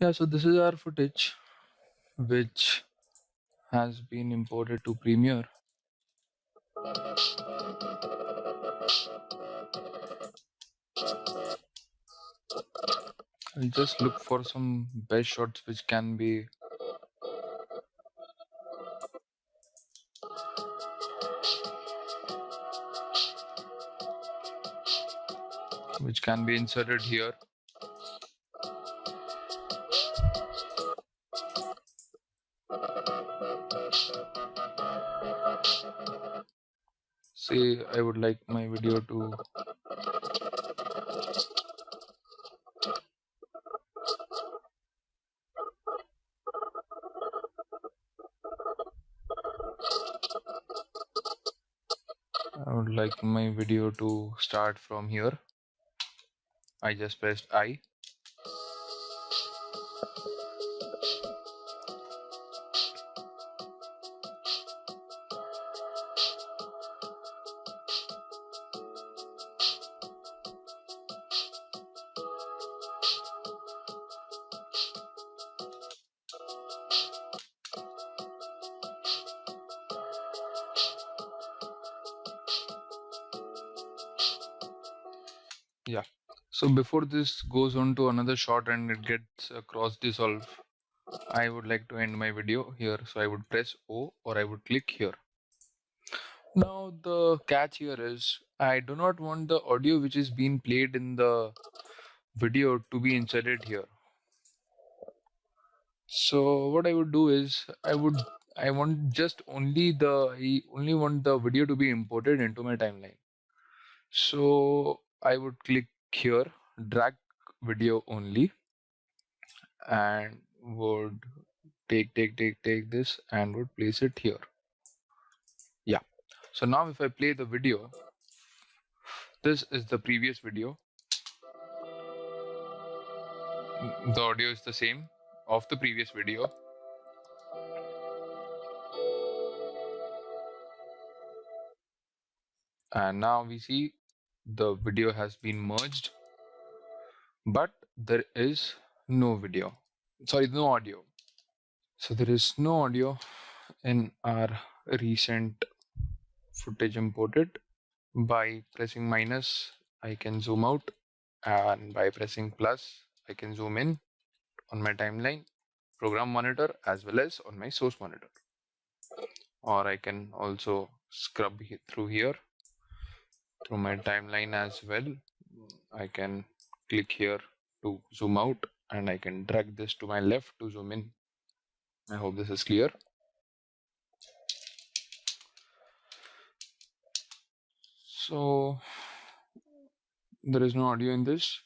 Yeah, so this is our footage which has been imported to Premiere. I'll just look for some best shots which can be inserted here. Say I would like my video to start from here. I just pressed I. Yeah. So before this goes on to another shot and it gets cross dissolve, I would like to end my video here. So I would press O or I would click here. Now the catch here is I do not want the audio which is being played in the video to be inserted here. So what I would do is I want only want the video to be imported into my timeline. So I would click here, drag video only, and would take this and would place it here. Yeah. So now if I play the video, this is the previous video. The audio is the same of the previous video. And now we see the video has been merged, but there is no video. Sorry, no audio. So there is no audio in our recent footage imported. By pressing minus, I can zoom out, and by pressing plus, I can zoom in on my timeline, program monitor, as well as on my source monitor. Or I can also scrub through here, through my timeline as well. I can click here to zoom out, and I can drag this to my left to zoom in. I hope this is clear. So there is no audio in this,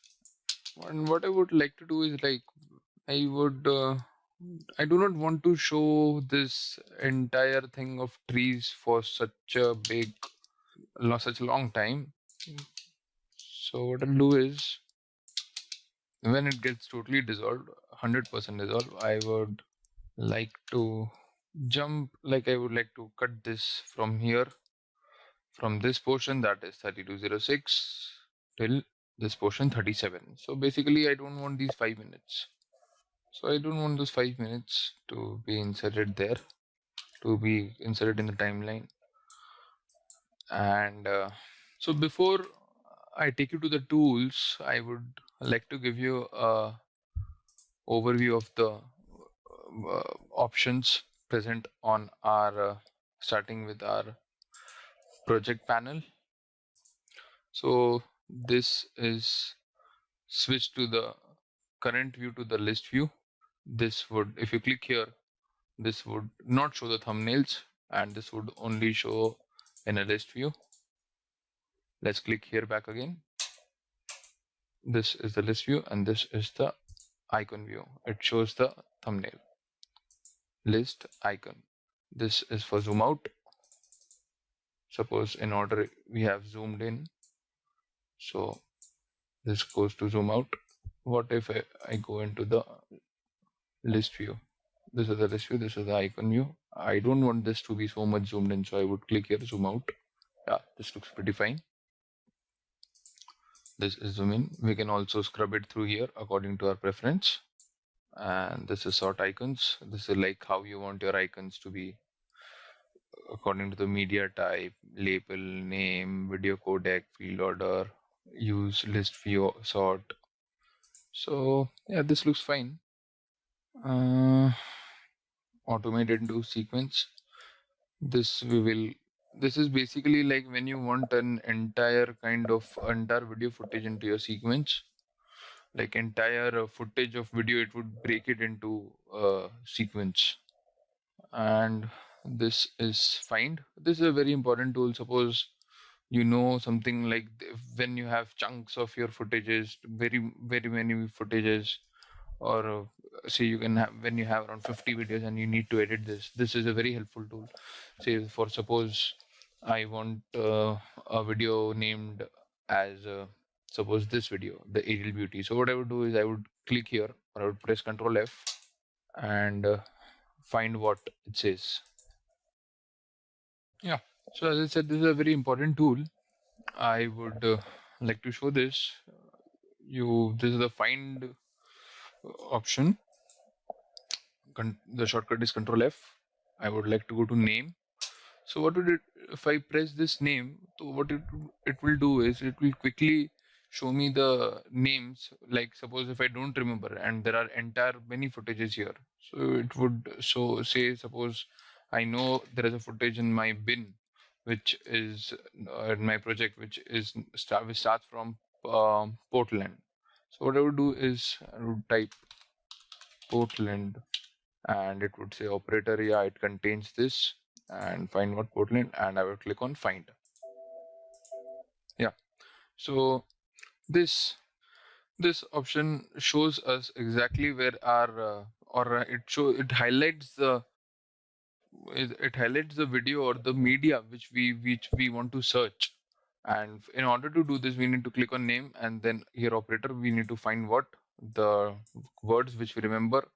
and what I would like to do is I do not want to show this entire thing of trees for such a long time. So what I'll do is when it gets totally dissolved, 100% dissolved, I would like to I would like to cut this from here, from this portion, that is 3206, till this portion 37. So basically I don't want these 5 minutes. So I don't want those 5 minutes to be inserted there, to be inserted in the timeline. And so before I take you to the tools, I would like to give you a overview of the options present on our starting with our project panel. So this is switch to the current view to the list view. This would, if you click here, this would not show the thumbnails, and this would only show in a list view. Let's click here back again. This is the list view and this is the icon view. It shows the thumbnail, list, icon. This is for zoom out. Suppose in order we have zoomed in, so this goes to zoom out. What if I go into the list view? This is the list view, this is the icon view. I don't want this to be so much zoomed in, so I would click here, zoom out. Yeah, this looks pretty fine. This is zoom in. We can also scrub it through here according to our preference. and this is sort icons. This is like how you want your icons to be according to the media type, label, name, video codec, field order, use, list, view, sort. So yeah, this looks fine. Uh, Automated into sequence. This we will. This is basically like when you want an entire video footage into your sequence, like entire footage of video, it would break it into sequence. And this is find. This is a very important tool. Suppose you know something like when you have chunks of your footages, very many footages, or say you can have when you have around 50 videos and you need to edit this is a very helpful tool. Say for suppose I want a video named as suppose this video, the aerial beauty. So what I would do is I would click here, or I would press Ctrl F and find what it says. Yeah, so as I said, this is a very important tool. I would like to show this. This is the find option. The shortcut is Control F. I would like to go to name. So what would it, if I press this name, so what it will do is it will quickly show me the names. Like suppose if I don't remember and there are entire many footages here, so it would say suppose I know there is a footage in my bin, which is in my project, which starts from Portland. So what I would do is I would type Portland and it would say operator, yeah, it contains this, and find what Portland, and I will click on find. Yeah, so this option shows us exactly where our or it highlights the video or the media which we want to search. And in order to do this, we need to click on name, and then here operator, we need to find what the words which we remember.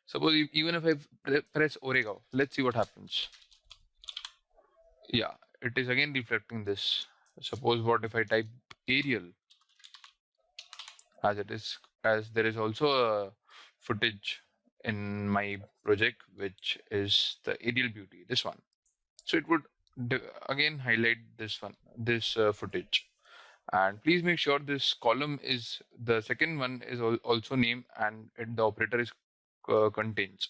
Suppose even if I press Oregon, let's see what happens. Yeah, it is again reflecting this. Suppose what if I type aerial, as there is also a footage in my project which is the aerial beauty, this one. So it would again highlight this footage. And please make sure this column is the second one is also name, and the operator is contains,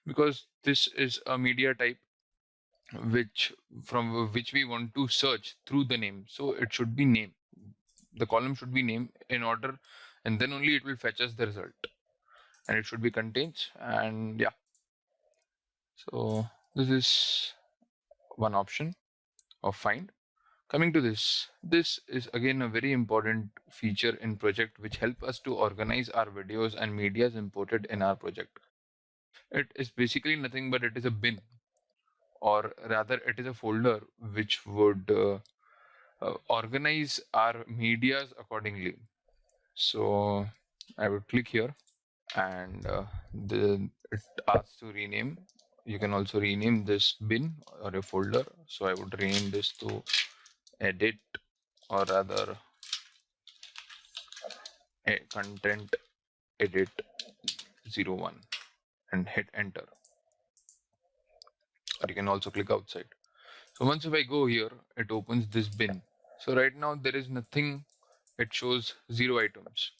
because this is a media type which we want to search through the name. So it should be name. The column should be name in order, and then only it will fetch us the result. And it should be contains. And yeah, so this is one option of find. Coming to this is again a very important feature in project which help us to organize our videos and medias imported in our project. It is basically nothing but it is a bin, or rather it is a folder which would organize our medias accordingly. So I would click here, and it asks to rename. You can also rename this bin or a folder. So I would rename this to edit, or rather content edit 01, and hit enter. Or you can also click outside. So once if I go here, it opens this bin. So right now there is nothing. It shows 0 items.